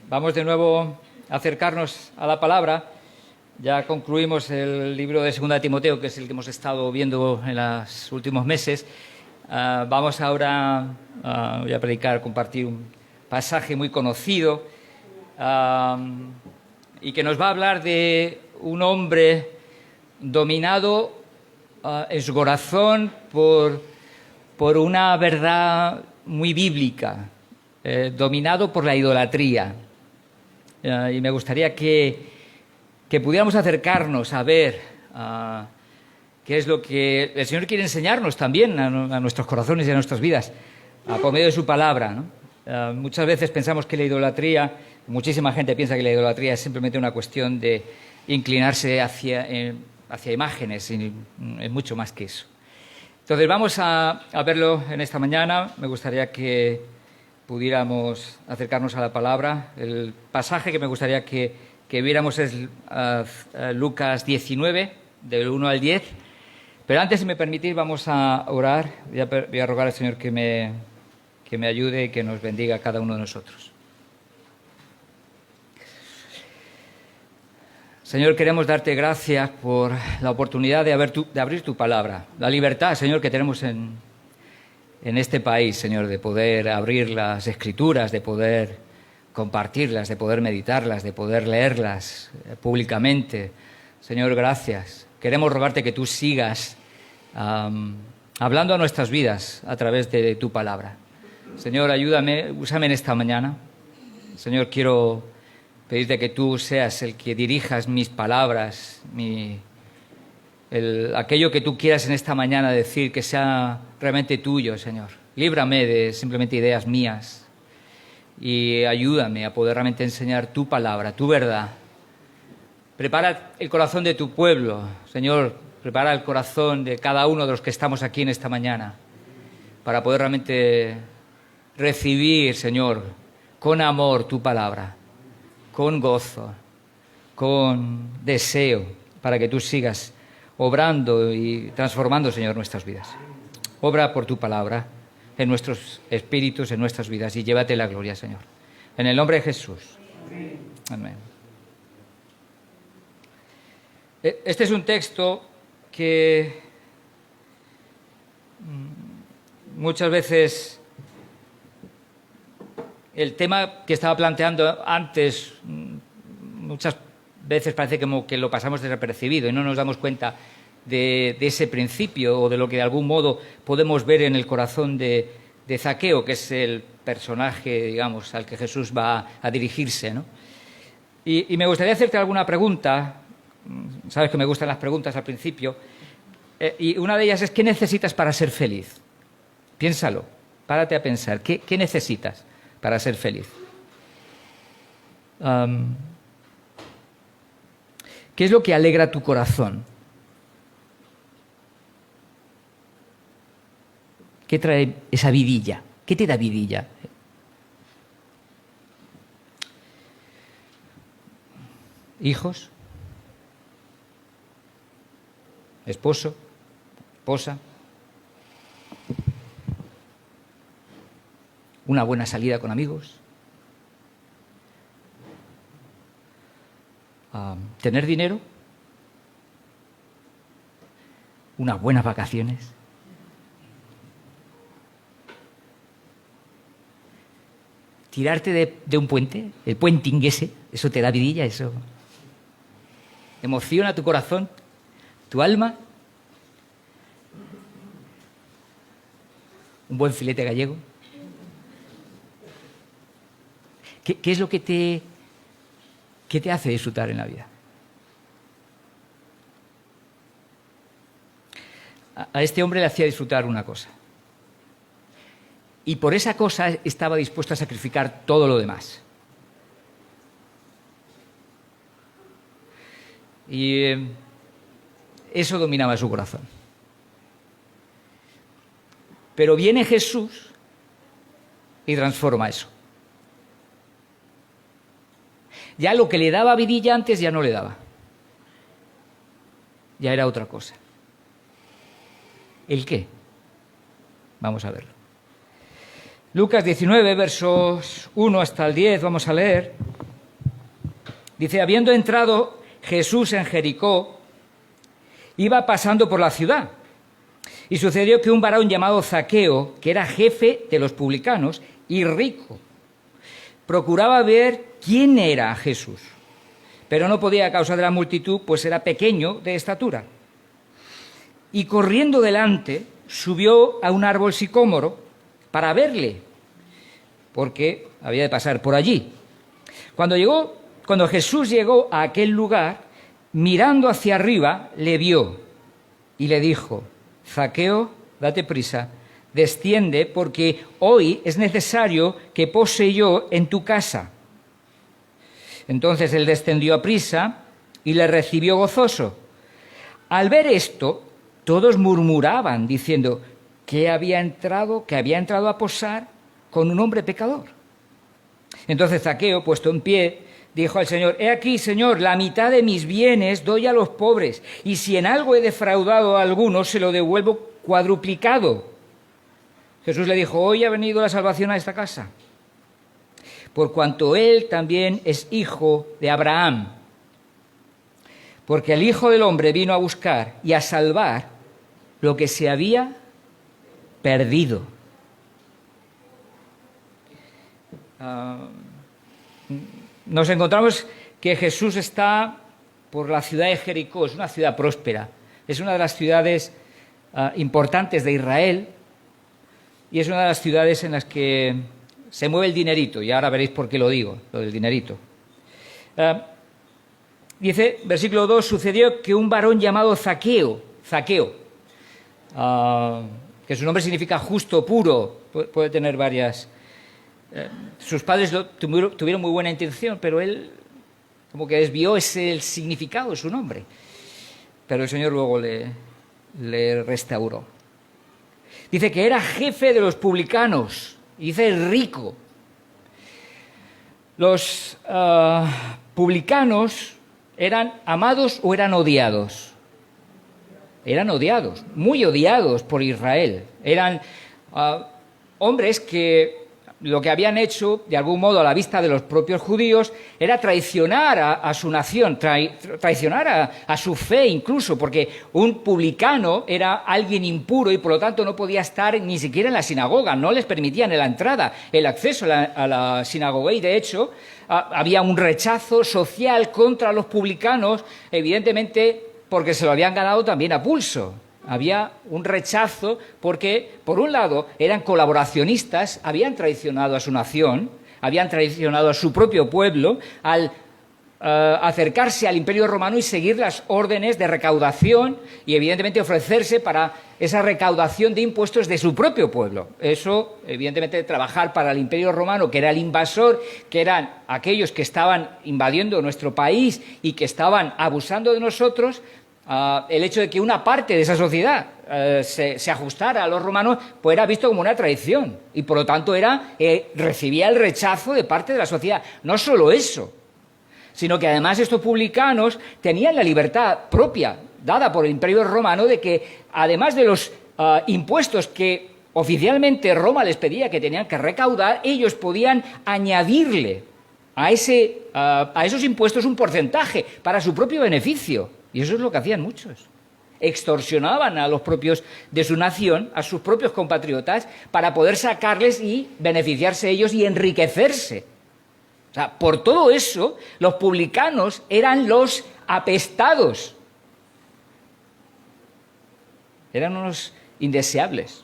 Vamos de nuevo a acercarnos a la palabra. Ya concluimos el libro de 2 de Timoteo, que es el que hemos estado viendo en los últimos meses. Vamos ahora voy a predicar, compartir un pasaje muy conocido y que nos va a hablar de un hombre dominado en su corazón por una verdad muy bíblica, dominado por la idolatría. Y me gustaría que pudiéramos acercarnos a ver qué es lo que el Señor quiere enseñarnos también a nuestros corazones y a nuestras vidas, por medio de su palabra, ¿no? Muchas veces pensamos que la idolatría, muchísima gente piensa que la idolatría es simplemente una cuestión de inclinarse hacia imágenes, y es mucho más que eso. Entonces vamos a verlo en esta mañana. Me gustaría que pudiéramos acercarnos a la palabra. El pasaje que me gustaría que viéramos es Lucas 19, del 1 al 10. Pero antes, si me permitís, vamos a orar. Voy a rogar al Señor que me ayude y que nos bendiga a cada uno de nosotros. Señor, queremos darte gracias por la oportunidad de abrir tu palabra, la libertad, Señor, que tenemos en este país, Señor, de poder abrir las Escrituras, de poder compartirlas, de poder meditarlas, de poder leerlas públicamente. Señor, gracias. Queremos rogarte que tú sigas hablando a nuestras vidas a través de tu palabra. Señor, ayúdame, úsame en esta mañana. Señor, quiero pedirte que tú seas el que dirijas mis palabras, aquello que tú quieras en esta mañana decir, que sea realmente tuyo, Señor. Líbrame de simplemente ideas mías y ayúdame a poder realmente enseñar tu palabra, tu verdad. Prepara el corazón de tu pueblo, Señor. Prepara el corazón de cada uno de los que estamos aquí en esta mañana para poder realmente recibir, Señor, con amor tu palabra, con gozo, con deseo, para que tú sigas obrando y transformando, Señor, nuestras vidas. Obra por tu palabra en nuestros espíritus, en nuestras vidas, y llévate la gloria, Señor. En el nombre de Jesús. Amén. Este es un texto que muchas veces el tema que estaba planteando antes, muchas veces parece como que lo pasamos desapercibido y no nos damos cuenta de ese principio o de lo que de algún modo podemos ver en el corazón de Zaqueo, que es el personaje, digamos, al que Jesús va a dirigirse, ¿no? Y me gustaría hacerte alguna pregunta. Sabes que me gustan las preguntas al principio. Y una de ellas es: ¿qué necesitas para ser feliz? Piénsalo, párate a pensar. ¿Qué necesitas para ser feliz? ¿Qué es lo que alegra tu corazón? ¿Qué trae esa vidilla? ¿Qué te da vidilla? ¿Hijos? ¿Esposo? ¿Esposa? ¿Una buena salida con amigos? ¿Tener dinero? ¿Unas buenas vacaciones? ¿Tirarte de un puente? ¿El puenting ese? ¿Eso te da vidilla? ¿Eso emociona tu corazón, tu alma? ¿Un buen filete gallego? ¿Qué es lo que te hace disfrutar en la vida? A este hombre le hacía disfrutar una cosa. Y por esa cosa estaba dispuesto a sacrificar todo lo demás. Y eso dominaba su corazón. Pero viene Jesús y transforma eso. Ya lo que le daba vidilla antes ya no le daba. Ya era otra cosa. ¿El qué? Vamos a verlo. Lucas 19, versos 1 hasta el 10, vamos a leer. Dice, habiendo entrado Jesús en Jericó, iba pasando por la ciudad. Y sucedió que un varón llamado Zaqueo, que era jefe de los publicanos y rico, procuraba ver quién era Jesús, pero no podía a causa de la multitud, pues era pequeño de estatura. Y corriendo delante, subió a un árbol sicómoro para verle, porque había de pasar por allí. Cuando Jesús llegó a aquel lugar, mirando hacia arriba, le vio y le dijo, Zaqueo, date prisa, desciende, porque hoy es necesario que pose yo en tu casa. Entonces él descendió a prisa y le recibió gozoso. Al ver esto, todos murmuraban, diciendo que había entrado a posar con un hombre pecador. Entonces Zaqueo, puesto en pie, dijo al Señor, he aquí, Señor, la mitad de mis bienes doy a los pobres, y si en algo he defraudado a alguno, se lo devuelvo cuadruplicado. Jesús le dijo, hoy ha venido la salvación a esta casa, por cuanto él también es hijo de Abraham. Porque el Hijo del Hombre vino a buscar y a salvar lo que se había perdido. Nos encontramos que Jesús está por la ciudad de Jericó, es una ciudad próspera, es una de las ciudades importantes de Israel y es una de las ciudades en las que se mueve el dinerito, y ahora veréis por qué lo digo, lo del dinerito. Dice, versículo 2, sucedió que un varón llamado Zaqueo, que su nombre significa justo, puro, puede tener varias... sus padres tuvieron muy buena intención, pero él como que desvió el significado de su nombre. Pero el Señor luego le restauró. Dice que era jefe de los publicanos, y dice rico. Los publicanos eran amados o eran odiados. Eran odiados, muy odiados por Israel. Eran hombres que lo que habían hecho, de algún modo, a la vista de los propios judíos, era traicionar a su nación, traicionar a su fe incluso, porque un publicano era alguien impuro y por lo tanto no podía estar ni siquiera en la sinagoga, no les permitían la entrada, el acceso a la sinagoga, y de hecho había un rechazo social contra los publicanos, evidentemente porque se lo habían ganado también a pulso. Había un rechazo porque, por un lado, eran colaboracionistas, habían traicionado a su nación, habían traicionado a su propio pueblo al acercarse al Imperio Romano y seguir las órdenes de recaudación y, evidentemente, ofrecerse para esa recaudación de impuestos de su propio pueblo. Eso, evidentemente, trabajar para el Imperio Romano, que era el invasor, que eran aquellos que estaban invadiendo nuestro país y que estaban abusando de nosotros. El hecho de que una parte de esa sociedad se ajustara a los romanos, pues era visto como una traición y por lo tanto recibía el rechazo de parte de la sociedad. No solo eso, sino que además estos publicanos tenían la libertad propia dada por el Imperio Romano de que, además de los impuestos que oficialmente Roma les pedía que tenían que recaudar, ellos podían añadirle a esos impuestos un porcentaje para su propio beneficio. Y eso es lo que hacían muchos. Extorsionaban a los propios de su nación, a sus propios compatriotas, para poder sacarles y beneficiarse ellos y enriquecerse. O sea, por todo eso, los publicanos eran los apestados. Eran unos indeseables.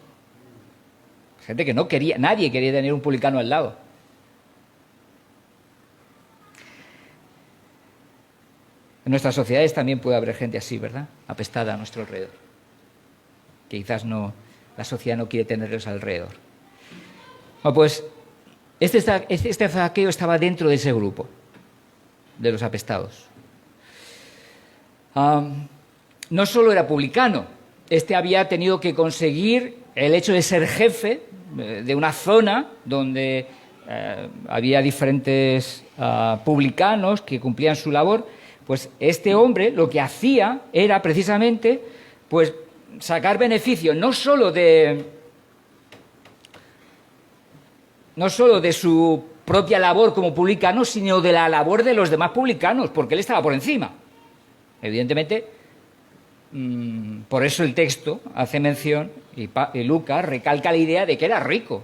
Gente que no quería, nadie quería tener un publicano al lado. En nuestras sociedades también puede haber gente así, ¿verdad? Apestada a nuestro alrededor. Que quizás la sociedad no quiere tenerlos alrededor. Bueno, pues este Zaqueo estaba dentro de ese grupo, de los apestados. No solo era publicano, había tenido que conseguir el hecho de ser jefe de una zona donde había diferentes publicanos que cumplían su labor. Pues este hombre lo que hacía era precisamente pues sacar beneficio no solo de su propia labor como publicano, sino de la labor de los demás publicanos, porque él estaba por encima. Evidentemente, por eso el texto hace mención, y Lucas recalca la idea de que era rico.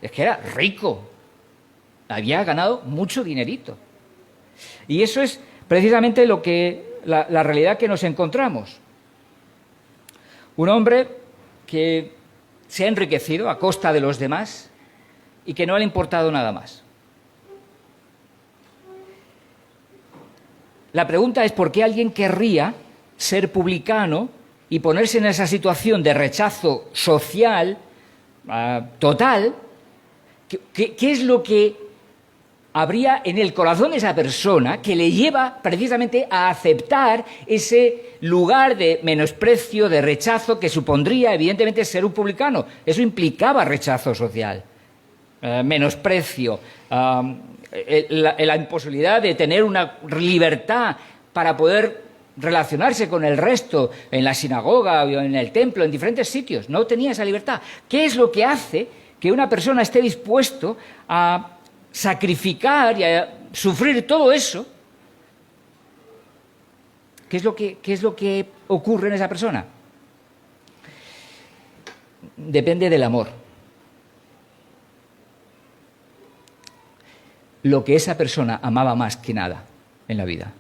Es que era rico. Había ganado mucho dinerito. Y eso es precisamente lo que la realidad que nos encontramos. Un hombre que se ha enriquecido a costa de los demás y que no le ha importado nada más. La pregunta es por qué alguien querría ser publicano y ponerse en esa situación de rechazo social total. ¿Qué es lo que habría en el corazón de esa persona que le lleva precisamente a aceptar ese lugar de menosprecio, de rechazo que supondría evidentemente ser un publicano? Eso implicaba rechazo social, menosprecio, la imposibilidad de tener una libertad para poder relacionarse con el resto en la sinagoga o en el templo, en diferentes sitios. No tenía esa libertad. ¿Qué es lo que hace que una persona esté dispuesto a sacrificar y a sufrir todo eso? ¿Qué es lo que ocurre en esa persona? Depende del amor. Lo que esa persona amaba más que nada en la vida.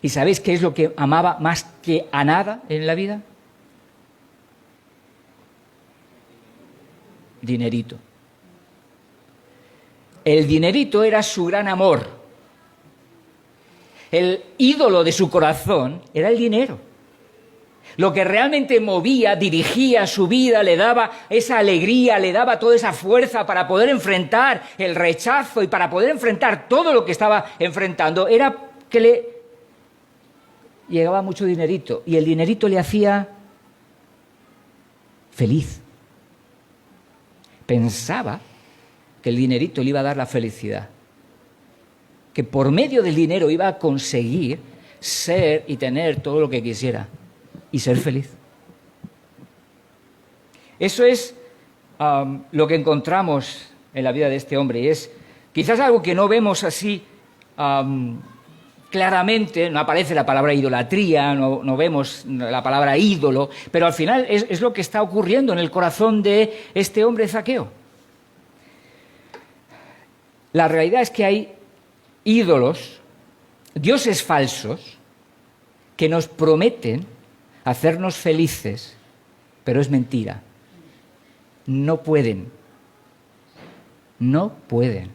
¿Y sabéis qué es lo que amaba más que a nada en la vida? Dinerito. El dinerito era su gran amor. El ídolo de su corazón era el dinero. Lo que realmente movía, dirigía su vida, le daba esa alegría, le daba toda esa fuerza para poder enfrentar el rechazo y para poder enfrentar todo lo que estaba enfrentando, era que le llegaba mucho dinerito y el dinerito le hacía feliz. Pensaba que el dinerito le iba a dar la felicidad, que por medio del dinero iba a conseguir ser y tener todo lo que quisiera y ser feliz. Eso es lo que encontramos en la vida de este hombre, y es quizás algo que no vemos así claramente, no aparece la palabra idolatría, no vemos la palabra ídolo, pero al final es lo que está ocurriendo en el corazón de este hombre Zaqueo. La realidad es que hay ídolos, dioses falsos, que nos prometen hacernos felices, pero es mentira. No pueden. No pueden.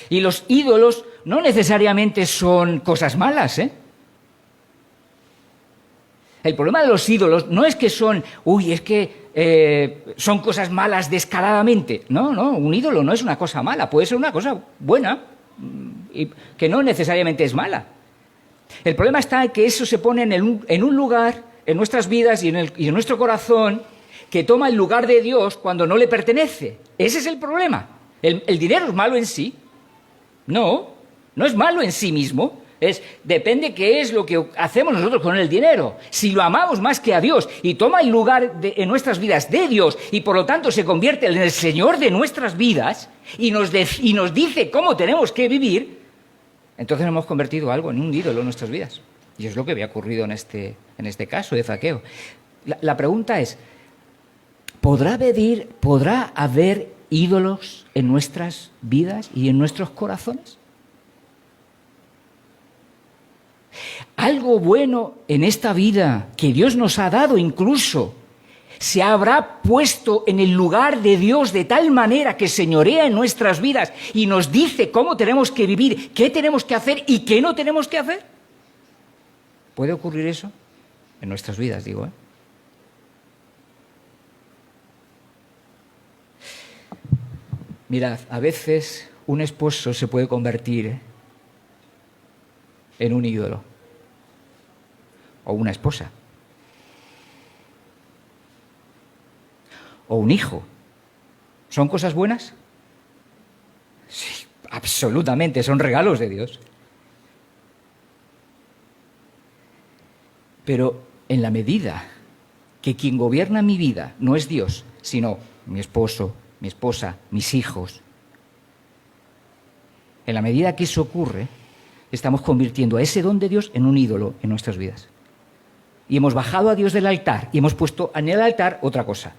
Y los ídolos no necesariamente son cosas malas, ¿eh? El problema de los ídolos no es que son, son cosas malas descaradamente. No, un ídolo no es una cosa mala, puede ser una cosa buena, y que no necesariamente es mala. El problema está en que eso se pone en un lugar, en nuestras vidas y en nuestro corazón, que toma el lugar de Dios cuando no le pertenece. Ese es el problema. ¿El dinero es malo en sí? No es malo en sí mismo. Depende qué es lo que hacemos nosotros con el dinero. Si lo amamos más que a Dios y toma el lugar en nuestras vidas de Dios y por lo tanto se convierte en el Señor de nuestras vidas y nos dice cómo tenemos que vivir, entonces hemos convertido algo en un ídolo en nuestras vidas. Y es lo que había ocurrido en este caso de Zaqueo. La pregunta es, ¿podrá haber ídolos en nuestras vidas y en nuestros corazones? Algo bueno en esta vida que Dios nos ha dado incluso se habrá puesto en el lugar de Dios de tal manera que señorea en nuestras vidas y nos dice cómo tenemos que vivir, qué tenemos que hacer y qué no tenemos que hacer. ¿Puede ocurrir eso? En nuestras vidas, digo, ¿eh? Mirad, a veces un esposo se puede convertir en un ídolo, o una esposa, o un hijo. ¿Son cosas buenas? Sí, absolutamente, son regalos de Dios. Pero en la medida que quien gobierna mi vida no es Dios, sino mi esposo, mi esposa, mis hijos. En la medida que eso ocurre, estamos convirtiendo a ese don de Dios en un ídolo en nuestras vidas. Y hemos bajado a Dios del altar y hemos puesto en el altar otra cosa.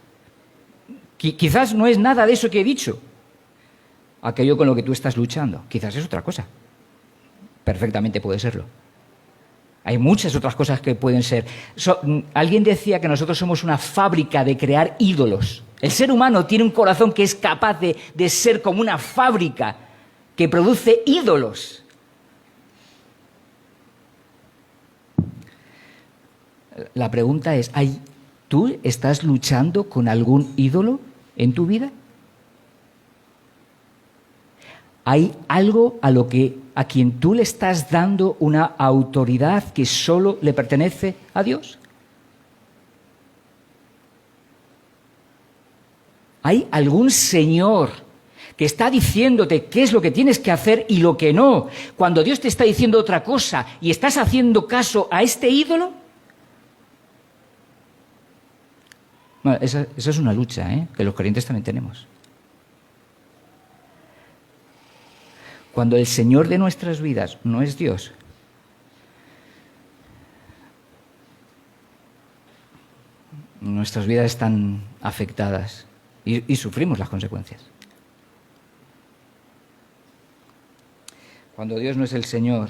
Quizás no es nada de eso que he dicho, aquello con lo que tú estás luchando. Quizás es otra cosa. Perfectamente puede serlo. Hay muchas otras cosas que pueden ser. Alguien decía que nosotros somos una fábrica de crear ídolos. El ser humano tiene un corazón que es capaz de ser como una fábrica que produce ídolos. La pregunta es, ¿tú estás luchando con algún ídolo en tu vida? ¿Hay algo a quien tú le estás dando una autoridad que solo le pertenece a Dios? ¿Hay algún señor que está diciéndote qué es lo que tienes que hacer y lo que no, cuando Dios te está diciendo otra cosa y estás haciendo caso a este ídolo? Bueno, esa es una lucha, que los creyentes también tenemos. Cuando el Señor de nuestras vidas no es Dios, nuestras vidas están afectadas y sufrimos las consecuencias. Cuando Dios no es el Señor,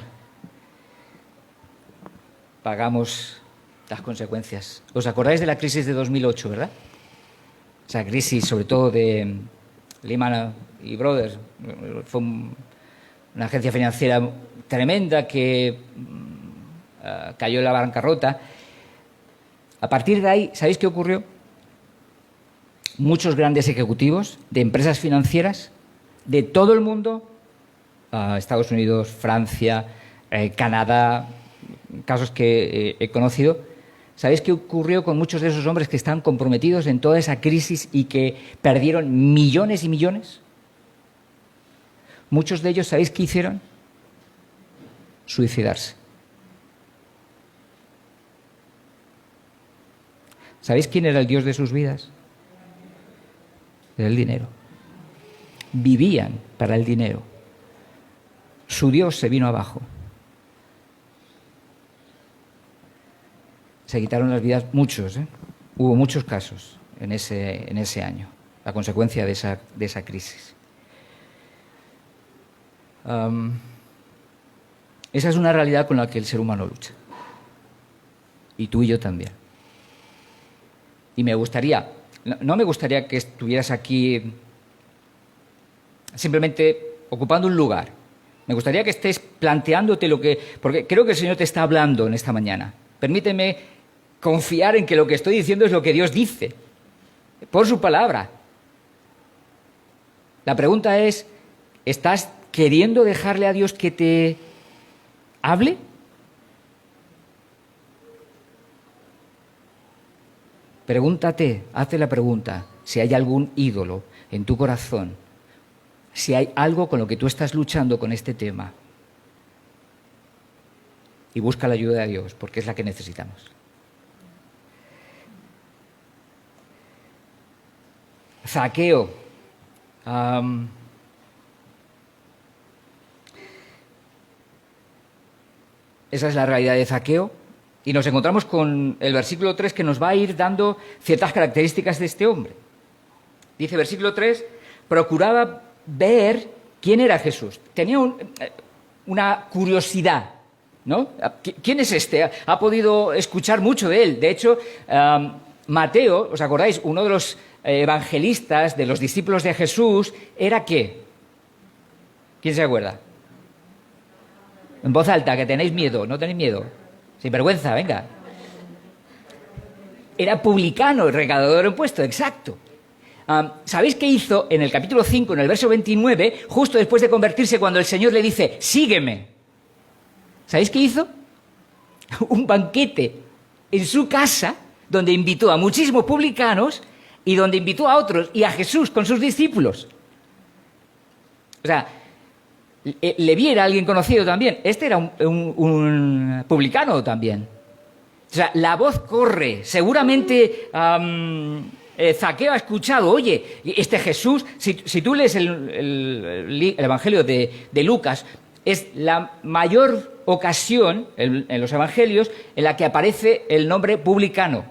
pagamos las consecuencias. ¿Os acordáis de la crisis de 2008, verdad? Esa crisis, sobre todo de Lehman Brothers, fue una agencia financiera tremenda que cayó en la bancarrota. A partir de ahí, ¿sabéis qué ocurrió? Muchos grandes ejecutivos de empresas financieras de todo el mundo, Estados Unidos, Francia, Canadá, casos que he conocido. ¿Sabéis qué ocurrió con muchos de esos hombres que están comprometidos en toda esa crisis y que perdieron millones y millones? Muchos de ellos, ¿sabéis qué hicieron? Suicidarse. ¿Sabéis quién era el Dios de sus vidas? Era el dinero. Vivían para el dinero. Su Dios se vino abajo. Se quitaron las vidas muchos, Hubo muchos casos en ese año, la consecuencia de esa crisis. Esa es una realidad con la que el ser humano lucha. Y tú y yo también. Y me gustaría, no me gustaría que estuvieras aquí simplemente ocupando un lugar. Me gustaría que estés planteándote porque creo que el Señor te está hablando en esta mañana. Permíteme confiar en que lo que estoy diciendo es lo que Dios dice, por su palabra. La pregunta es, ¿estás queriendo dejarle a Dios que te hable? Pregúntate, hazte la pregunta, si hay algún ídolo en tu corazón, si hay algo con lo que tú estás luchando con este tema. Y busca la ayuda de Dios, porque es la que necesitamos. Zaqueo. Esa es la realidad de Zaqueo. Y nos encontramos con el versículo 3 que nos va a ir dando ciertas características de este hombre. Dice versículo 3, procuraba ver quién era Jesús. Tenía una curiosidad, ¿no? ¿Quién es este? Ha podido escuchar mucho de él. De hecho, Mateo, ¿os acordáis? Uno de los evangelistas, de los discípulos de Jesús, ¿era qué? ¿Quién se acuerda? En voz alta, que tenéis miedo, no tenéis miedo. Sin vergüenza, venga. Era publicano, recaudador de impuestos, exacto. ¿Sabéis qué hizo en el capítulo 5, en el verso 29, justo después de convertirse, cuando el Señor le dice, sígueme? ¿Sabéis qué hizo? Un banquete en su casa, donde invitó a muchísimos publicanos y donde invitó a otros y a Jesús con sus discípulos. O sea, Leví era alguien conocido también. Este era un publicano también. O sea, la voz corre. Seguramente Zaqueo ha escuchado, oye, este Jesús, si tú lees el Evangelio de Lucas, es la mayor ocasión en los Evangelios en la que aparece el nombre publicano.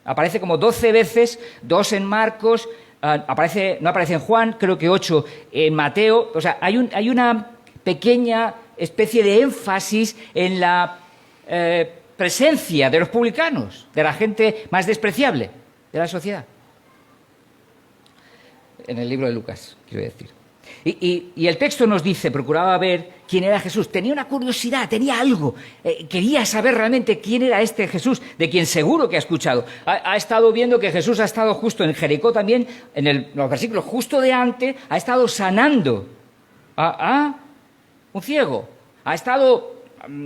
Aparece como 12 veces, 2 en Marcos, no aparece en Juan, creo que 8 en Mateo. O sea, hay una pequeña especie de énfasis en la presencia de los publicanos, de la gente más despreciable de la sociedad. En el libro de Lucas, quiero decir. Y el texto nos dice, procuraba ver quién era Jesús. Tenía una curiosidad, tenía algo. Quería saber realmente quién era este Jesús, de quien seguro que ha escuchado. Ha estado viendo que Jesús ha estado justo en Jericó también, en los versículos justo de antes, ha estado sanando a un ciego. Ha estado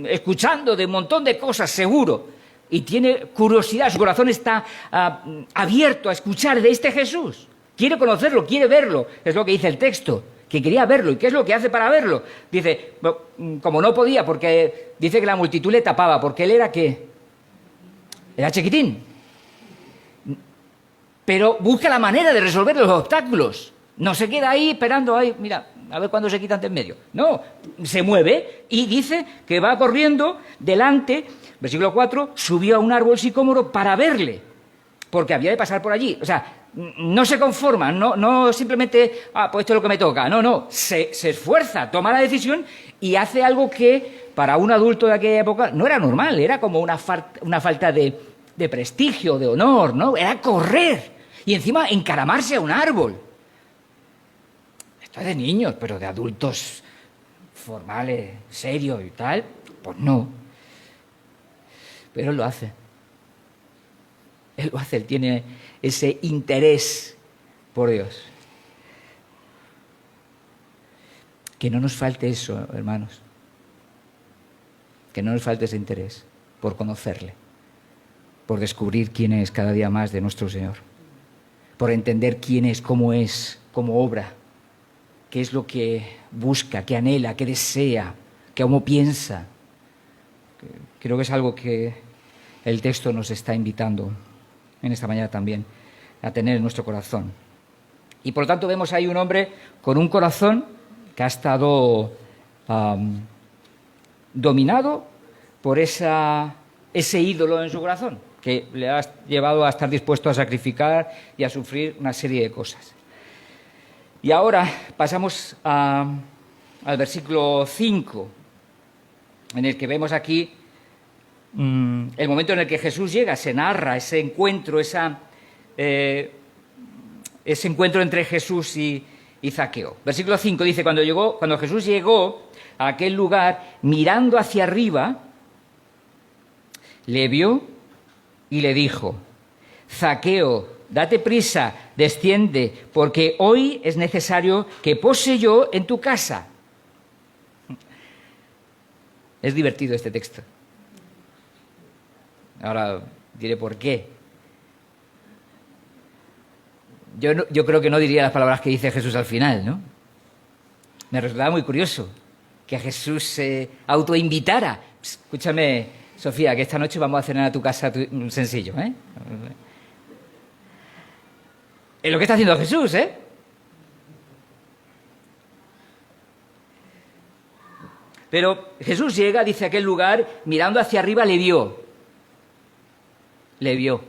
escuchando de un montón de cosas, seguro. Y tiene curiosidad, su corazón está abierto a escuchar de este Jesús. Quiere conocerlo, quiere verlo, es lo que dice el texto, que quería verlo. ¿Y qué es lo que hace para verlo? Dice, como no podía, porque dice que la multitud le tapaba, porque él era ¿qué? Era chiquitín. Pero busca la manera de resolver los obstáculos. No se queda ahí esperando, mira, a ver cuándo se quitan de en medio. No, se mueve y dice que va corriendo delante, versículo 4, subió a un árbol sicómoro para verle, porque había de pasar por allí. O sea, no se conforma, no simplemente, pues esto es lo que me toca. No, se esfuerza, toma la decisión y hace algo que para un adulto de aquella época no era normal, era como una falta de prestigio, de honor, ¿no? Era correr y encima encaramarse a un árbol. Esto es de niños, pero de adultos formales, serios y tal, pues no. Pero él lo hace. Él lo hace, él tiene ese interés por Dios. Que no nos falte eso, hermanos. Que no nos falte ese interés por conocerle, por descubrir quién es cada día más de nuestro Señor, por entender quién es, cómo obra, qué es lo que busca, qué anhela, qué desea, cómo piensa. Creo que es algo que el texto nos está invitando en esta mañana también a tener en nuestro corazón. Y por lo tanto vemos ahí un hombre con un corazón que ha estado dominado por ese ídolo en su corazón, que le ha llevado a estar dispuesto a sacrificar y a sufrir una serie de cosas. Y ahora pasamos al versículo 5, en el que vemos aquí el momento en el que Jesús llega. Se narra ese encuentro, ese encuentro entre Jesús y Zaqueo. Versículo 5 dice, cuando Jesús llegó a aquel lugar, mirando hacia arriba, le vio y le dijo, Zaqueo, date prisa, desciende, porque hoy es necesario que pose yo en tu casa. Es divertido este texto. Ahora diré por qué. Yo creo que no diría las palabras que dice Jesús al final, ¿no? Me resultaba muy curioso que Jesús se autoinvitara. Escúchame, Sofía, que esta noche vamos a cenar a tu casa sencillo, ¿eh? Es lo que está haciendo Jesús, ¿eh? Pero Jesús llega, dice, a aquel lugar, mirando hacia arriba le vio. Le vio.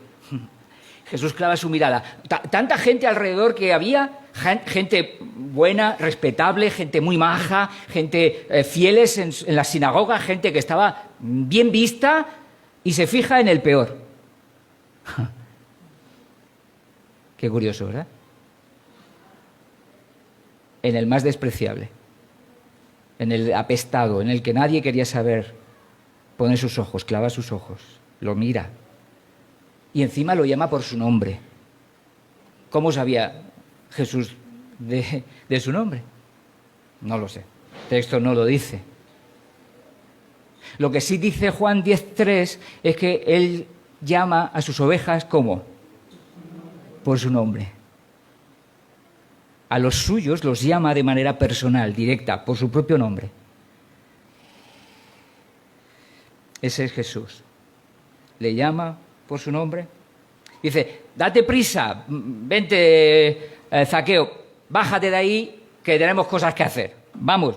Jesús clava su mirada. Tanta gente alrededor que había, gente buena, respetable, gente muy maja, gente fieles en la sinagoga, gente que estaba bien vista y se fija en el peor. Qué curioso, ¿verdad? En el más despreciable, en el apestado, en el que nadie quería saber, pone sus ojos, clava sus ojos, lo mira. Y encima lo llama por su nombre. ¿Cómo sabía Jesús de su nombre? No lo sé. El texto no lo dice. Lo que sí dice Juan 10:3 es que él llama a sus ovejas ¿cómo? Por su nombre. A los suyos los llama de manera personal, directa, por su propio nombre. Ese es Jesús. Le llama por su nombre. Dice, date prisa, vente, Zaqueo, bájate de ahí que tenemos cosas que hacer. Vamos.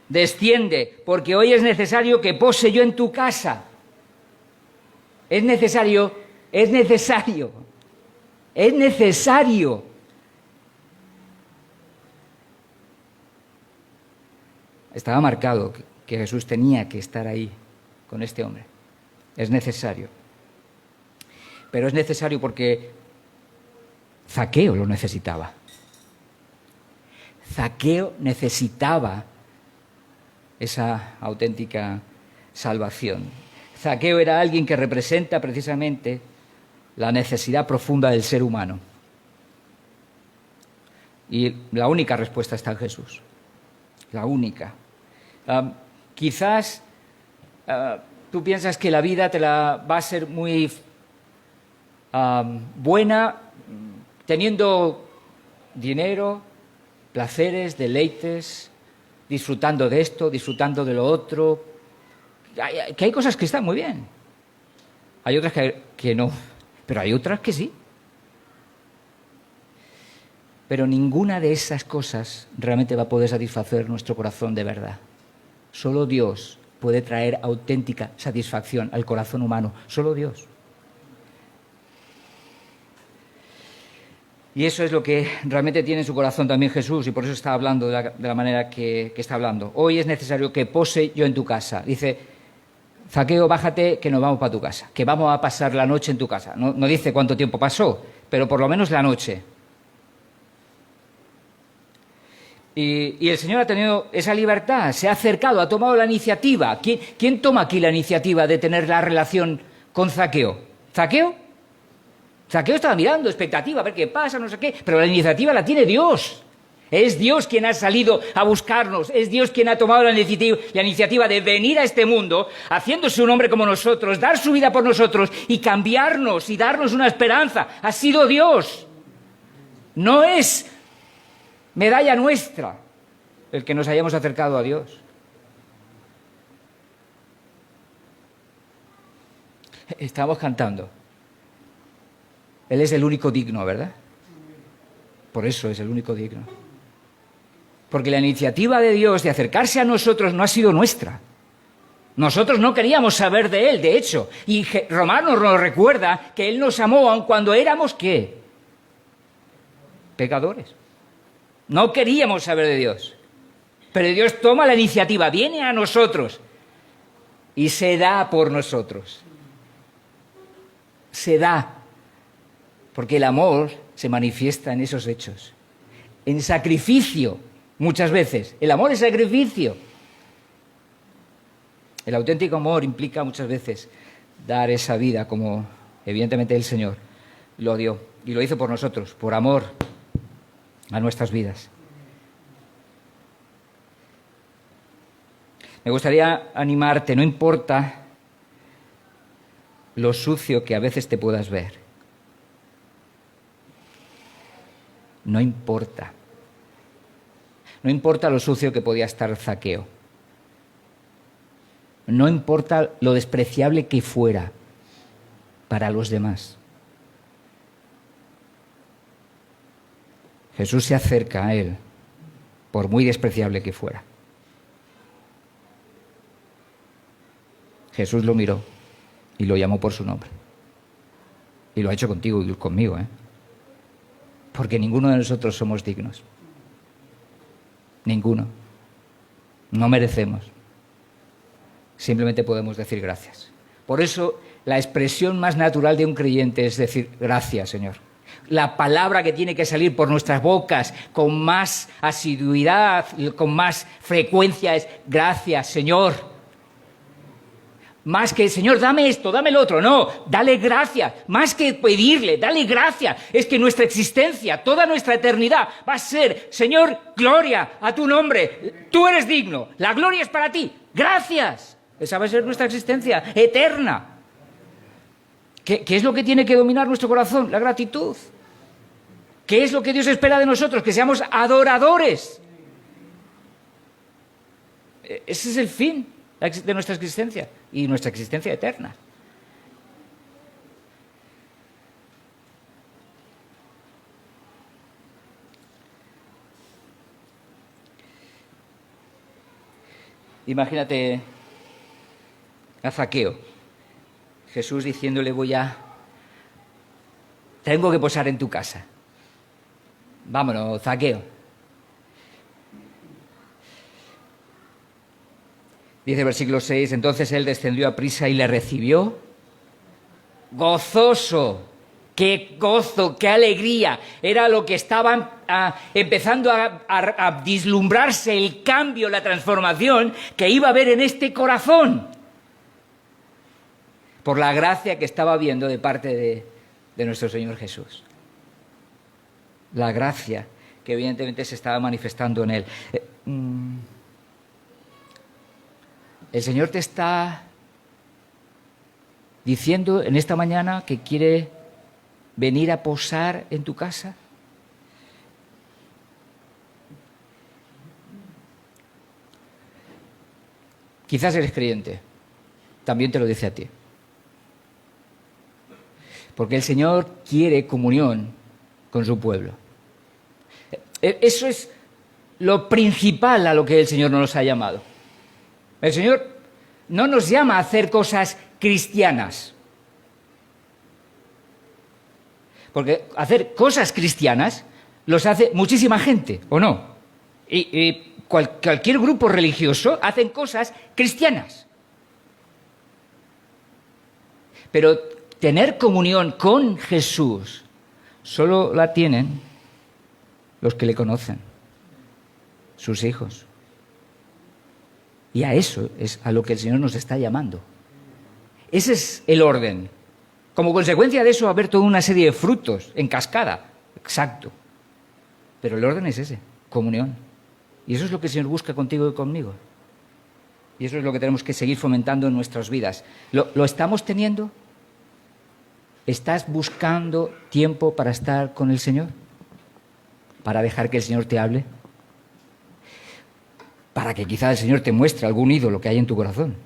Desciende, porque hoy es necesario que pose yo en tu casa. Es necesario. Estaba marcado que Jesús tenía que estar ahí con este hombre. Es necesario. Pero es necesario porque Zaqueo lo necesitaba. Zaqueo necesitaba esa auténtica salvación. Zaqueo era alguien que representa precisamente la necesidad profunda del ser humano. Y la única respuesta está en Jesús. La única. Quizás tú piensas que la vida te la va a ser muy buena teniendo dinero, placeres, deleites, disfrutando de esto, disfrutando de lo otro. Que hay cosas que están muy bien. Hay otras que no, pero hay otras que sí. Pero ninguna de esas cosas realmente va a poder satisfacer nuestro corazón de verdad. Solo Dios puede traer auténtica satisfacción al corazón humano. Solo Dios. Y eso es lo que realmente tiene en su corazón también Jesús, y por eso está hablando de la manera que está hablando. Hoy es necesario que pose yo en tu casa. Dice, Zaqueo, bájate que nos vamos para tu casa, que vamos a pasar la noche en tu casa. No dice cuánto tiempo pasó, pero por lo menos la noche. Y el Señor ha tenido esa libertad, se ha acercado, ha tomado la iniciativa. ¿Quién toma aquí la iniciativa de tener la relación con Zaqueo? ¿Zaqueo? Zaqueo estaba mirando, expectativa, a ver qué pasa, no sé qué, pero la iniciativa la tiene Dios. Es Dios quien ha salido a buscarnos, es Dios quien ha tomado la iniciativa de venir a este mundo, haciéndose un hombre como nosotros, dar su vida por nosotros y cambiarnos y darnos una esperanza. Ha sido Dios. No es medalla nuestra el que nos hayamos acercado a Dios. Estamos cantando. Él es el único digno, ¿verdad? Por eso es el único digno. Porque la iniciativa de Dios de acercarse a nosotros no ha sido nuestra. Nosotros no queríamos saber de Él, de hecho. Y Romanos nos recuerda que Él nos amó aun cuando éramos, ¿qué? Pecadores. No queríamos saber de Dios. Pero Dios toma la iniciativa, viene a nosotros y se da por nosotros. Se da. Porque el amor se manifiesta en esos hechos. En sacrificio, muchas veces. El amor es sacrificio. El auténtico amor implica muchas veces dar esa vida como evidentemente el Señor lo dio. Y lo hizo por nosotros, por amor a nuestras vidas. Me gustaría animarte, no importa lo sucio que a veces te puedas ver. No importa. No importa lo sucio que podía estar Zaqueo. No importa lo despreciable que fuera para los demás. Jesús se acerca a él, por muy despreciable que fuera. Jesús lo miró y lo llamó por su nombre. Y lo ha hecho contigo y conmigo, porque ninguno de nosotros somos dignos. Ninguno. No merecemos. Simplemente podemos decir gracias. Por eso, la expresión más natural de un creyente es decir gracias, Señor. La palabra que tiene que salir por nuestras bocas con más asiduidad, con más frecuencia es gracias, Señor. Más que, Señor, dame esto, dame lo otro. No, dale gracias. Más que pedirle, dale gracias. Es que nuestra existencia, toda nuestra eternidad va a ser, Señor, gloria a tu nombre. Tú eres digno. La gloria es para ti. Gracias. Esa va a ser nuestra existencia eterna. ¿Qué es lo que tiene que dominar nuestro corazón? La gratitud. ¿Qué es lo que Dios espera de nosotros? Que seamos adoradores. Ese es el fin de nuestra existencia y nuestra existencia eterna. Imagínate a Zaqueo, Jesús diciéndole: tengo que posar en tu casa. Vámonos, Zaqueo. Dice el versículo 6, entonces él descendió a prisa y le recibió gozoso. ¡Qué gozo, qué alegría! Era lo que estaban empezando a vislumbrarse, el cambio, la transformación que iba a haber en este corazón, por la gracia que estaba viendo de parte de nuestro Señor Jesús. La gracia que evidentemente se estaba manifestando en él. El Señor te está diciendo en esta mañana que quiere venir a posar en tu casa. Quizás eres creyente, también te lo dice a ti. Porque el Señor quiere comunión con su pueblo. Eso es lo principal a lo que el Señor nos ha llamado. El Señor no nos llama a hacer cosas cristianas. Porque hacer cosas cristianas los hace muchísima gente, ¿o no? Y cualquier grupo religioso hacen cosas cristianas. Pero tener comunión con Jesús solo la tienen los que le conocen, sus hijos. Y a eso es a lo que el Señor nos está llamando. Ese es el orden. Como consecuencia de eso va a haber toda una serie de frutos en cascada. Exacto. Pero el orden es ese, comunión. Y eso es lo que el Señor busca contigo y conmigo. Y eso es lo que tenemos que seguir fomentando en nuestras vidas. ¿Lo estamos teniendo? ¿Estás buscando tiempo para estar con el Señor? ¿Para dejar que el Señor te hable? Para que quizá el Señor te muestre algún ídolo que hay en tu corazón.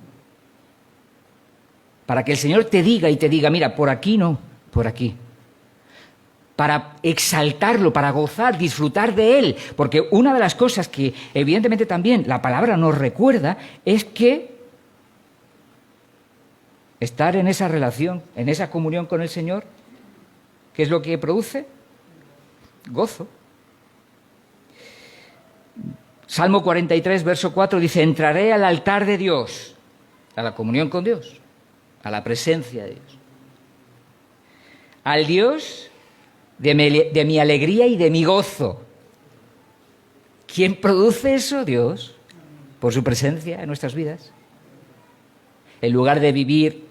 Para que el Señor te diga y te diga, mira, por aquí no, por aquí. Para exaltarlo, para gozar, disfrutar de Él. Porque una de las cosas que evidentemente también la palabra nos recuerda es que estar en esa relación, en esa comunión con el Señor, ¿qué es lo que produce? Gozo. Salmo 43, verso 4 dice, entraré al altar de Dios, a la comunión con Dios, a la presencia de Dios. Al Dios de mi alegría y de mi gozo. ¿Quién produce eso? Dios, por su presencia en nuestras vidas. En lugar de vivir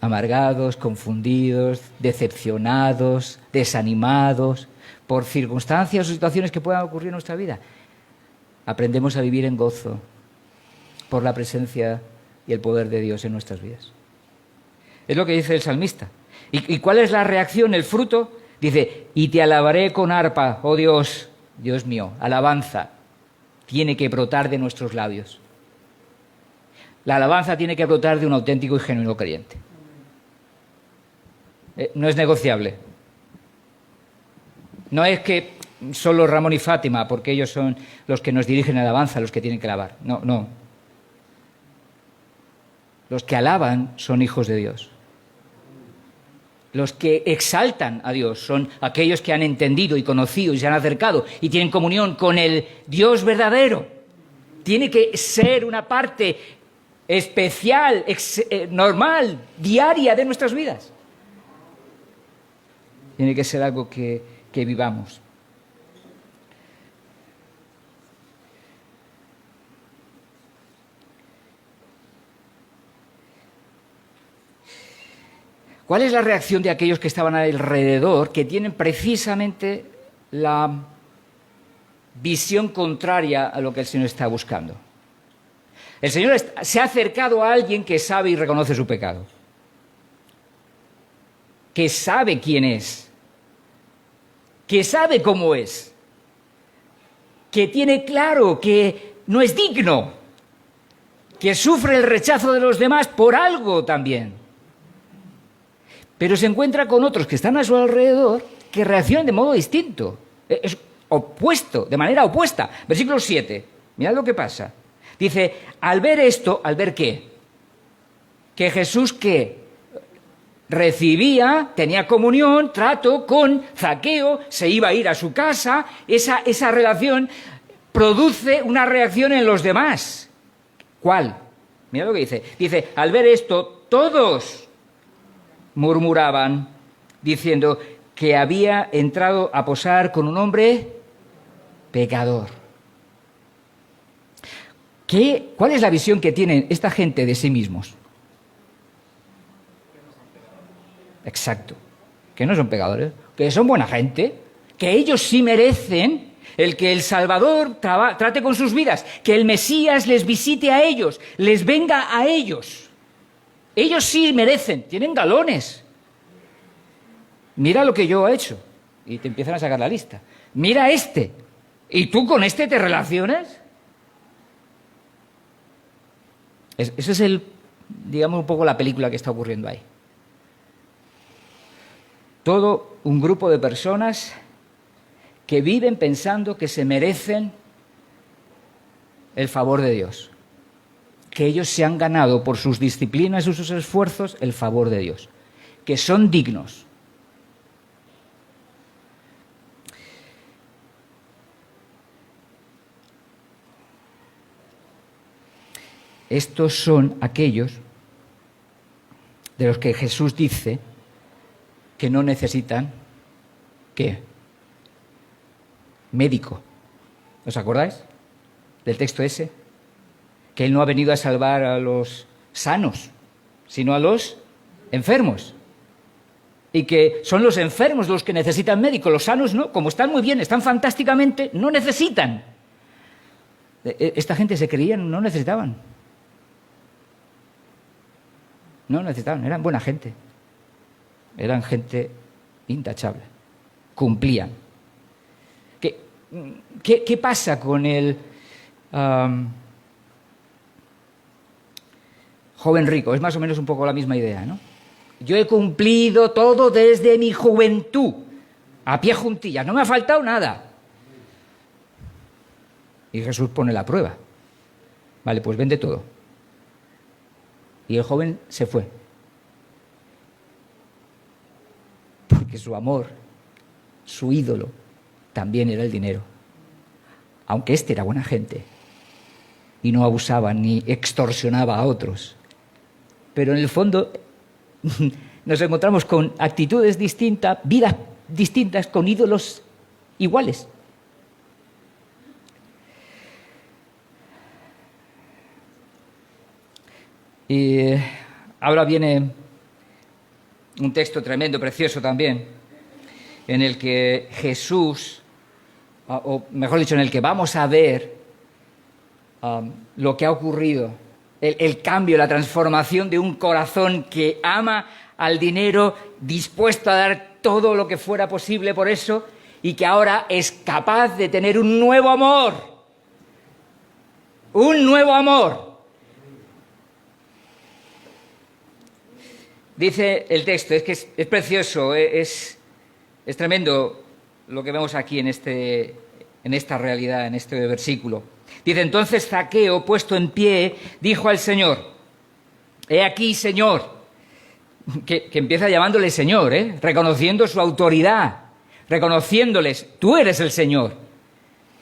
amargados, confundidos, decepcionados, desanimados por circunstancias o situaciones que puedan ocurrir en nuestra vida, aprendemos a vivir en gozo por la presencia y el poder de Dios en nuestras vidas. Es lo que dice el salmista. ¿Y cuál es la reacción, el fruto? Dice, y te alabaré con arpa, oh Dios, Dios mío. Alabanza tiene que brotar de nuestros labios. La alabanza tiene que brotar de un auténtico y genuino creyente. No es negociable. No es que solo Ramón y Fátima, porque ellos son los que nos dirigen a la alabanza, los que tienen que alabar. No, no. Los que alaban son hijos de Dios. Los que exaltan a Dios son aquellos que han entendido y conocido y se han acercado y tienen comunión con el Dios verdadero. Tiene que ser una parte especial, normal, diaria de nuestras vidas. Tiene que ser algo que vivamos. ¿Cuál es la reacción de aquellos que estaban alrededor, que tienen precisamente la visión contraria a lo que el Señor está buscando? El Señor se ha acercado a alguien que sabe y reconoce su pecado, que sabe quién es, que sabe cómo es, que tiene claro que no es digno, que sufre el rechazo de los demás por algo también. Pero se encuentra con otros que están a su alrededor que reaccionan de modo distinto, es opuesto, de manera opuesta. Versículo 7, Mirad lo que pasa. Dice, al ver esto, ¿al ver qué? Que Jesús, ¿qué? Recibía, tenía comunión, trato con Zaqueo, se iba a ir a su casa, esa relación produce una reacción en los demás. ¿Cuál? Mira lo que dice. Dice, al ver esto, todos murmuraban, diciendo que había entrado a posar con un hombre pecador. ¿Cuál es la visión que tiene esta gente de sí mismos? Exacto. Que no son pecadores, que son buena gente, que ellos sí merecen el que el Salvador trate con sus vidas, que el Mesías les visite a ellos, les venga a ellos. Ellos sí merecen, tienen galones. Mira lo que yo he hecho. Y te empiezan a sacar la lista. Mira este. ¿Y tú con este te relacionas? Ese es digamos, un poco la película que está ocurriendo ahí. Todo un grupo de personas que viven pensando que se merecen el favor de Dios, que ellos se han ganado por sus disciplinas y sus esfuerzos el favor de Dios, que son dignos. Estos son aquellos de los que Jesús dice que no necesitan, ¿qué? Médico. ¿Os acordáis del texto ese? Que Él no ha venido a salvar a los sanos, sino a los enfermos. Y que son los enfermos los que necesitan médico, los sanos no, como están muy bien, están fantásticamente, no necesitan. Esta gente se creían, no necesitaban. No necesitaban, eran buena gente. Eran gente intachable. Cumplían. ¿Qué pasa con el joven rico? Es más o menos un poco la misma idea, ¿no? Yo he cumplido todo desde mi juventud, a pie juntillas, no me ha faltado nada. Y Jesús pone la prueba. Vale, pues vende todo. Y el joven se fue. Porque su amor, su ídolo, también era el dinero. Aunque este era buena gente y no abusaba ni extorsionaba a otros. Pero en el fondo nos encontramos con actitudes distintas, vidas distintas, con ídolos iguales. Y ahora viene un texto tremendo, precioso también, en el que Jesús, o mejor dicho, en el que vamos a ver lo que ha ocurrido, el cambio, la transformación de un corazón que ama al dinero, dispuesto a dar todo lo que fuera posible por eso, y que ahora es capaz de tener un nuevo amor. Un nuevo amor. Dice el texto, es que es precioso, es tremendo lo que vemos aquí en esta realidad, en este versículo. Dice, entonces Zaqueo, puesto en pie, dijo al Señor, he aquí, Señor, que empieza llamándole Señor, reconociendo su autoridad, reconociéndoles, tú eres el Señor,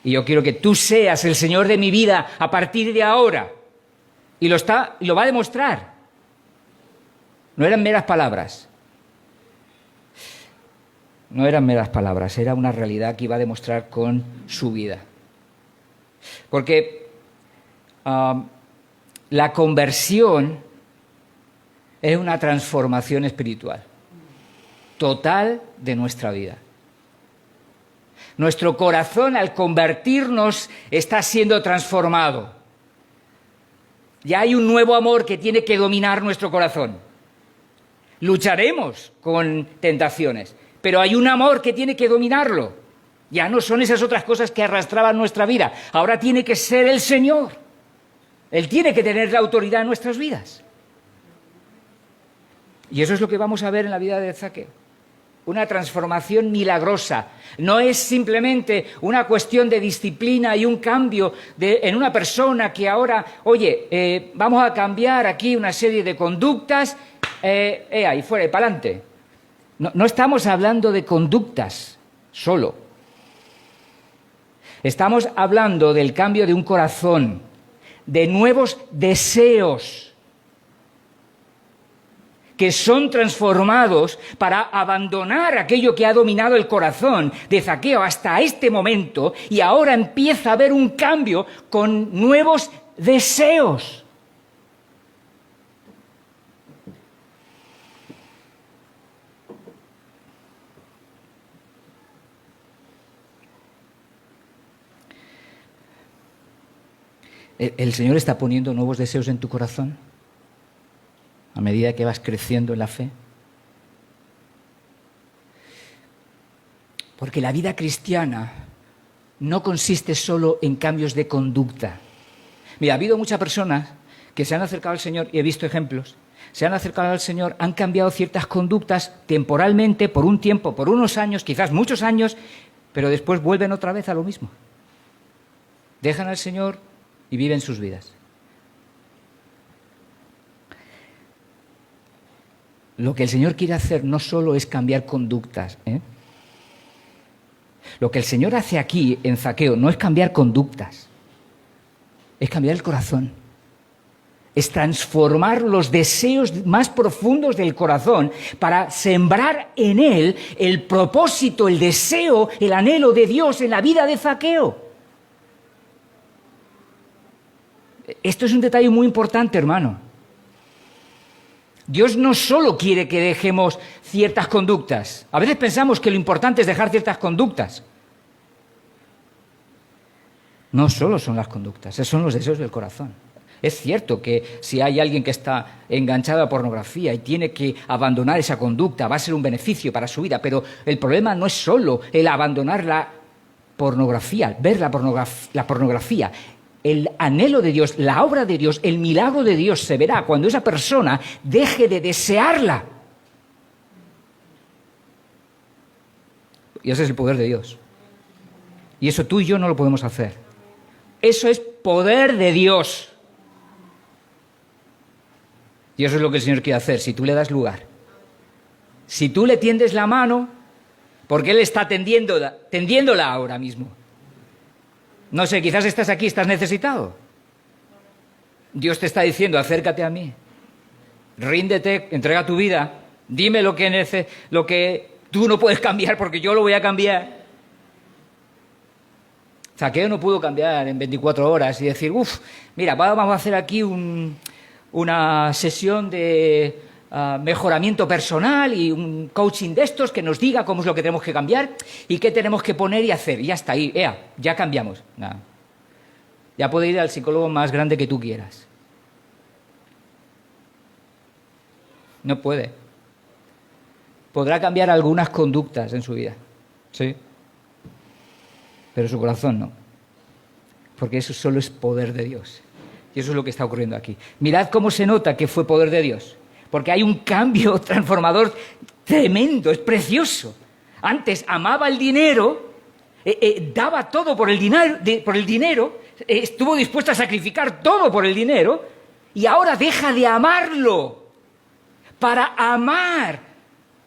y yo quiero que tú seas el Señor de mi vida a partir de ahora, y lo va a demostrar. No eran meras palabras. No eran meras palabras, era una realidad que iba a demostrar con su vida. Porque la conversión es una transformación espiritual total de nuestra vida. Nuestro corazón, al convertirnos, está siendo transformado. Ya hay un nuevo amor que tiene que dominar nuestro corazón. Lucharemos con tentaciones, pero hay un amor que tiene que dominarlo. Ya no son esas otras cosas que arrastraban nuestra vida. Ahora tiene que ser el Señor. Él tiene que tener la autoridad en nuestras vidas. Y eso es lo que vamos a ver en la vida de Zaqueo. una transformación milagrosa. No es simplemente una cuestión de disciplina y un cambio en una persona que ahora, oye, vamos a cambiar aquí una serie de conductas, ahí fuera y para adelante. No estamos hablando de conductas solo. Estamos hablando del cambio de un corazón, de nuevos deseos que son transformados para abandonar aquello que ha dominado el corazón de Zaqueo hasta este momento, y ahora empieza a haber un cambio con nuevos deseos. ¿El Señor está poniendo nuevos deseos en tu corazón a medida que vas creciendo en la fe? Porque la vida cristiana no consiste solo en cambios de conducta. Mira, ha habido muchas personas que se han acercado al Señor, y he visto ejemplos, se han acercado al Señor, han cambiado ciertas conductas temporalmente, por un tiempo, por unos años, quizás muchos años, pero después vuelven otra vez a lo mismo. Dejan al Señor y viven sus vidas. Lo que el Señor quiere hacer no solo es cambiar conductas, Lo que el Señor hace aquí en Zaqueo no es cambiar conductas, es cambiar el corazón. Es transformar los deseos más profundos del corazón para sembrar en él el propósito, el deseo, el anhelo de Dios en la vida de Zaqueo. Esto es un detalle muy importante, hermano. Dios no solo quiere que dejemos ciertas conductas. A veces pensamos que lo importante es dejar ciertas conductas. No solo son las conductas, esos son los deseos del corazón. Es cierto que si hay alguien que está enganchado a pornografía y tiene que abandonar esa conducta, va a ser un beneficio para su vida, pero el problema no es solo el abandonar la pornografía, ver la pornografía. El anhelo de Dios, la obra de Dios, el milagro de Dios se verá cuando esa persona deje de desearla. Y ese es el poder de Dios. Y eso tú y yo no lo podemos hacer. Eso es poder de Dios. Y eso es lo que el Señor quiere hacer, si tú le das lugar. Si tú le tiendes la mano, porque Él está tendiéndola ahora mismo. No sé, quizás estás aquí, estás necesitado. Dios te está diciendo, acércate a mí. Ríndete, entrega tu vida. Dime lo que tú no puedes cambiar, porque yo lo voy a cambiar. Zaqueo no pudo cambiar en 24 horas y decir, mira, vamos a hacer aquí una sesión de mejoramiento personal y un coaching de estos que nos diga cómo es lo que tenemos que cambiar y qué tenemos que poner y hacer. Y ya está, ahí, ya cambiamos. Nah. Ya puede ir al psicólogo más grande que tú quieras. No puede. Podrá cambiar algunas conductas en su vida, sí, pero su corazón no, porque eso solo es poder de Dios. Y eso es lo que está ocurriendo aquí. Mirad cómo se nota que fue poder de Dios, porque hay un cambio transformador tremendo, es precioso. Antes amaba el dinero, daba todo por el dinero, estuvo dispuesto a sacrificar todo por el dinero, y ahora deja de amarlo para amar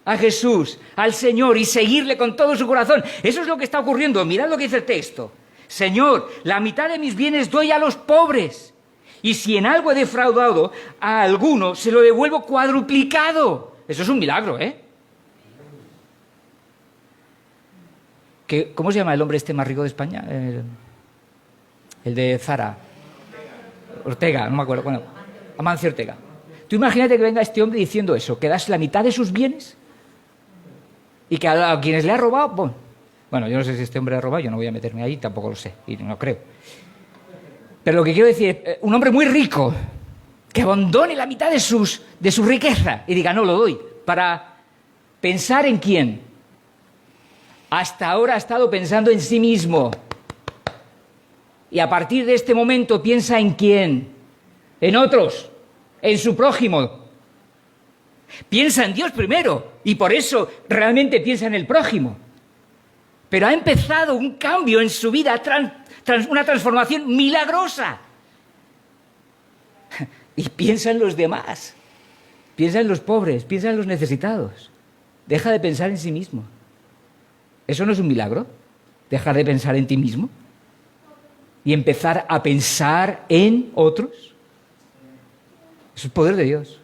a Jesús, al Señor, y seguirle con todo su corazón. Eso es lo que está ocurriendo. Mirad lo que dice el texto. Señor, la mitad de mis bienes doy a los pobres, y si en algo he defraudado a alguno, se lo devuelvo cuadruplicado. Eso es un milagro, ¿eh? ¿Cómo se llama el hombre este más rico de España? El de Zara. Ortega, no me acuerdo. Bueno, Amancio Ortega. Tú imagínate que venga este hombre diciendo eso, que das la mitad de sus bienes y que a quienes le ha robado, bueno, yo no sé si este hombre ha robado, yo no voy a meterme ahí, tampoco lo sé, y no creo. Pero lo que quiero decir es, un hombre muy rico, que abandone la mitad de su riqueza y diga, no, lo doy, para pensar en quién. Hasta ahora ha estado pensando en sí mismo. Y a partir de este momento piensa en quién, en otros, en su prójimo. Piensa en Dios primero y por eso realmente piensa en el prójimo. Pero ha empezado un cambio en su vida, una transformación milagrosa. Y piensa en los demás, piensa en los pobres, piensa en los necesitados. Deja de pensar en sí mismo. ¿Eso no es un milagro? ¿Dejar de pensar en ti mismo? ¿Y empezar a pensar en otros? Eso es el poder de Dios.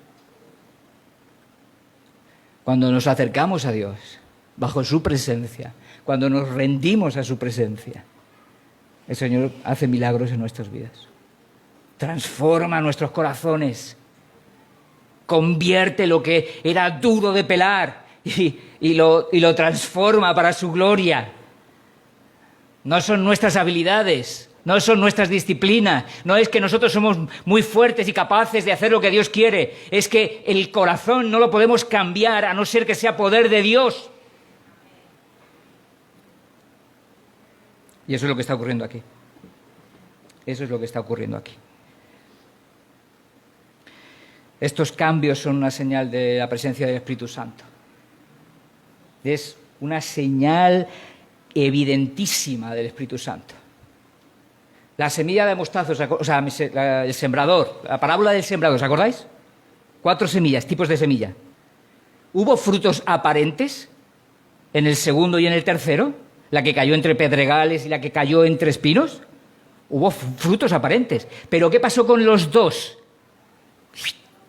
Cuando nos acercamos a Dios, bajo su presencia, cuando nos rendimos a su presencia, el Señor hace milagros en nuestras vidas. Transforma nuestros corazones. Convierte lo que era duro de pelar y lo transforma para su gloria. No son nuestras habilidades, no son nuestras disciplinas, no es que nosotros somos muy fuertes y capaces de hacer lo que Dios quiere, es que el corazón no lo podemos cambiar a no ser que sea poder de Dios. Y eso es lo que está ocurriendo aquí. Eso es lo que está ocurriendo aquí. Estos cambios son una señal de la presencia del Espíritu Santo. Es una señal evidentísima del Espíritu Santo. La semilla de mostaza, o sea, el sembrador, la parábola del sembrador, ¿os acordáis? 4 semillas, tipos de semilla. ¿Hubo frutos aparentes en el segundo y en el tercero? ¿La que cayó entre pedregales y la que cayó entre espinos? Hubo frutos aparentes. ¿Pero qué pasó con los 2?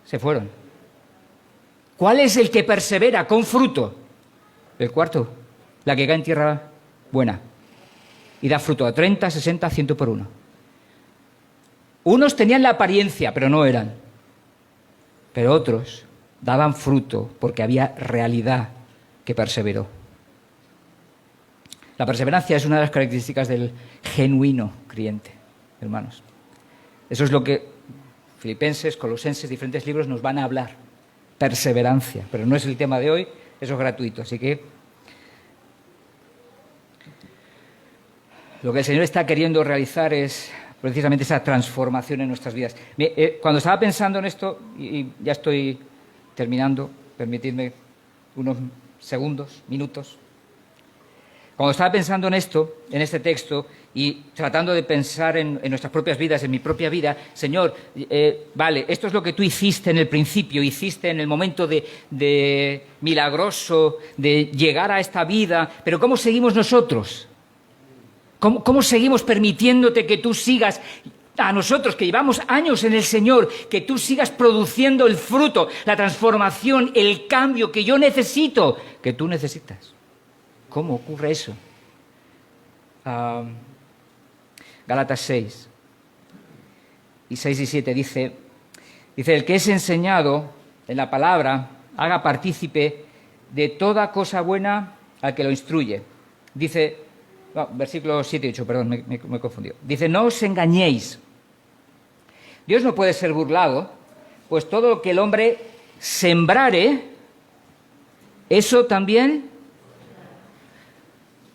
Se fueron. ¿Cuál es el que persevera con fruto? El cuarto, la que cae en tierra buena y da fruto a 30, 60, 100 por uno. Unos tenían la apariencia, pero no eran. Pero otros daban fruto porque había realidad que perseveró. La perseverancia es una de las características del genuino creyente, hermanos. Eso es lo que Filipenses, Colosenses, diferentes libros nos van a hablar. Perseverancia, pero no es el tema de hoy, eso es gratuito. Así que lo que el Señor está queriendo realizar es precisamente esa transformación en nuestras vidas. Cuando estaba pensando en esto, y ya estoy terminando, permitidme unos segundos, minutos. Cuando estaba pensando en esto, en este texto, y tratando de pensar en nuestras propias vidas, en mi propia vida, Señor, vale, esto es lo que tú hiciste en el principio, hiciste en el momento de milagroso, de llegar a esta vida, pero ¿cómo seguimos nosotros? ¿Cómo seguimos permitiéndote que tú sigas, a nosotros que llevamos años en el Señor, que tú sigas produciendo el fruto, la transformación, el cambio que yo necesito, que tú necesitas? ¿Cómo ocurre eso? Gálatas 6 y 7 dice, el que es enseñado en la palabra, haga partícipe de toda cosa buena al que lo instruye. Dice, versículos 7 y 8, perdón, me he confundido. Dice, no os engañéis. Dios no puede ser burlado, pues todo lo que el hombre sembrare, eso también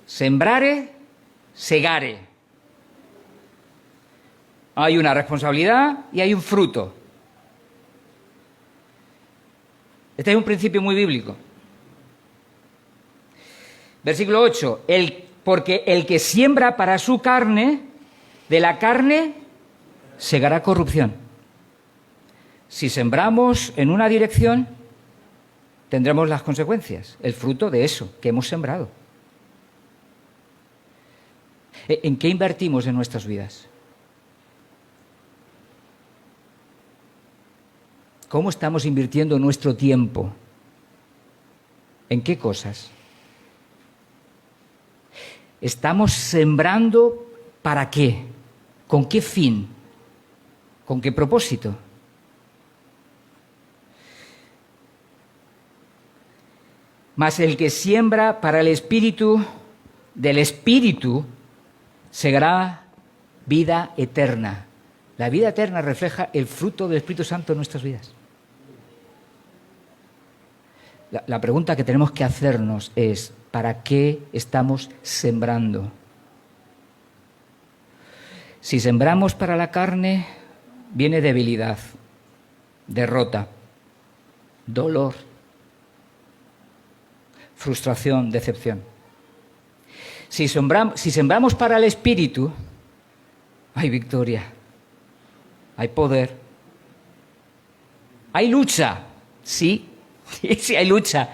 sembrare, segare. Hay una responsabilidad y hay un fruto. Este es un principio muy bíblico. Versículo 8. Porque el que siembra para su carne, de la carne segará corrupción. Si sembramos en una dirección, tendremos las consecuencias, el fruto de eso que hemos sembrado. ¿En qué invertimos en nuestras vidas? ¿Cómo estamos invirtiendo nuestro tiempo? ¿En qué cosas? ¿Estamos sembrando para qué? ¿Con qué fin? ¿Con qué propósito? Mas el que siembra para el Espíritu, del Espíritu, segará vida eterna. La vida eterna refleja el fruto del Espíritu Santo en nuestras vidas. La pregunta que tenemos que hacernos es, ¿para qué estamos sembrando? Si sembramos para la carne, viene debilidad, derrota, dolor, frustración, decepción. Si sembramos para el Espíritu, hay victoria, hay poder, hay lucha, sí, sí hay lucha,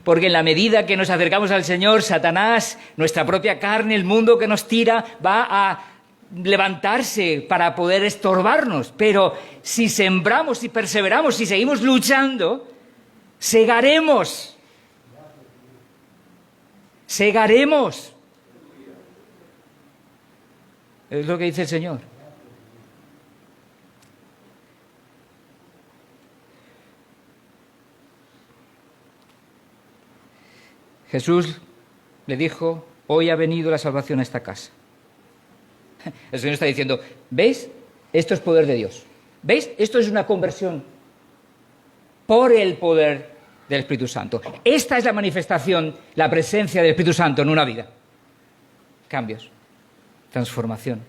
porque en la medida que nos acercamos al Señor, Satanás, nuestra propia carne, el mundo que nos tira, va a levantarse para poder estorbarnos, pero si sembramos, si perseveramos, si seguimos luchando, segaremos. Segaremos. Es lo que dice el Señor. Jesús le dijo, hoy ha venido la salvación a esta casa. El Señor está diciendo, ¿veis? Esto es poder de Dios. ¿Veis? Esto es una conversión por el poder del Espíritu Santo. Esta es la manifestación, la presencia del Espíritu Santo en una vida. Cambios, transformación,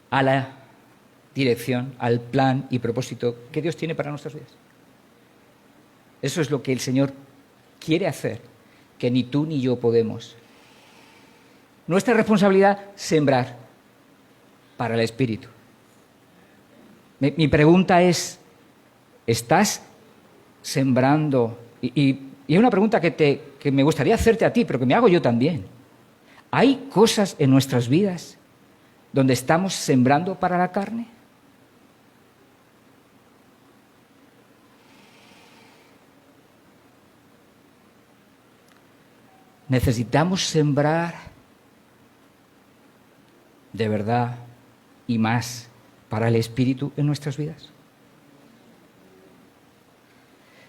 a la dirección, al plan y propósito que Dios tiene para nuestras vidas. Eso es lo que el Señor quiere hacer, que ni tú ni yo podemos. Nuestra responsabilidad, sembrar para el Espíritu. Mi pregunta es, ¿estás sembrando? Y es una pregunta que me gustaría hacerte a ti, pero que me hago yo también. ¿Hay cosas en nuestras vidas donde estamos sembrando para la carne? Necesitamos sembrar de verdad y más para el Espíritu en nuestras vidas.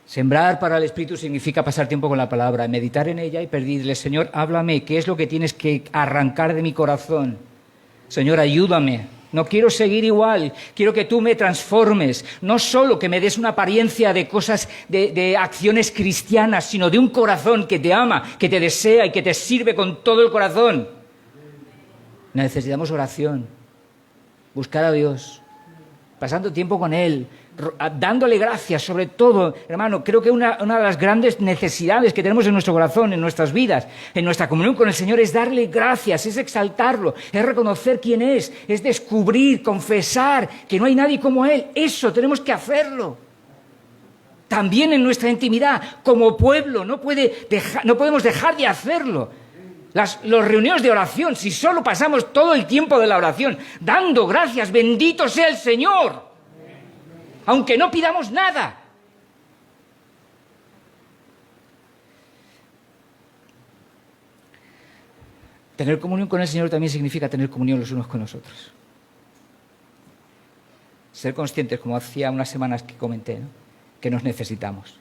Sembrar para el Espíritu significa pasar tiempo con la palabra, meditar en ella y pedirle, Señor, háblame, ¿qué es lo que tienes que arrancar de mi corazón? Señor, ayúdame. No quiero seguir igual, quiero que tú me transformes, no solo que me des una apariencia de cosas, de acciones cristianas, sino de un corazón que te ama, que te desea y que te sirve con todo el corazón. Necesitamos oración, buscar a Dios, pasando tiempo con Él, dándole gracias, sobre todo, hermano, creo que una de las grandes necesidades que tenemos en nuestro corazón, en nuestras vidas, en nuestra comunión con el Señor, es darle gracias, es exaltarlo, es reconocer quién es descubrir, confesar que no hay nadie como Él. Eso tenemos que hacerlo. También en nuestra intimidad, como pueblo, no podemos dejar de hacerlo. Las reuniones de oración, si solo pasamos todo el tiempo de la oración dando gracias, bendito sea el Señor, aunque no pidamos nada. Tener comunión con el Señor también significa tener comunión los unos con los otros. Ser conscientes, como hacía unas semanas que comenté, ¿no?, que nos necesitamos,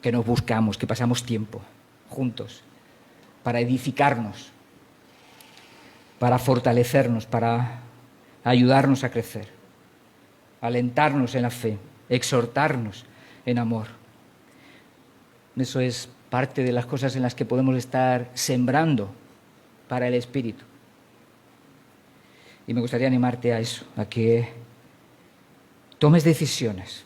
que nos buscamos, que pasamos tiempo juntos para edificarnos, para fortalecernos, para ayudarnos a crecer, alentarnos en la fe, exhortarnos en amor. Eso es parte de las cosas en las que podemos estar sembrando para el Espíritu. Y me gustaría animarte a eso, a que tomes decisiones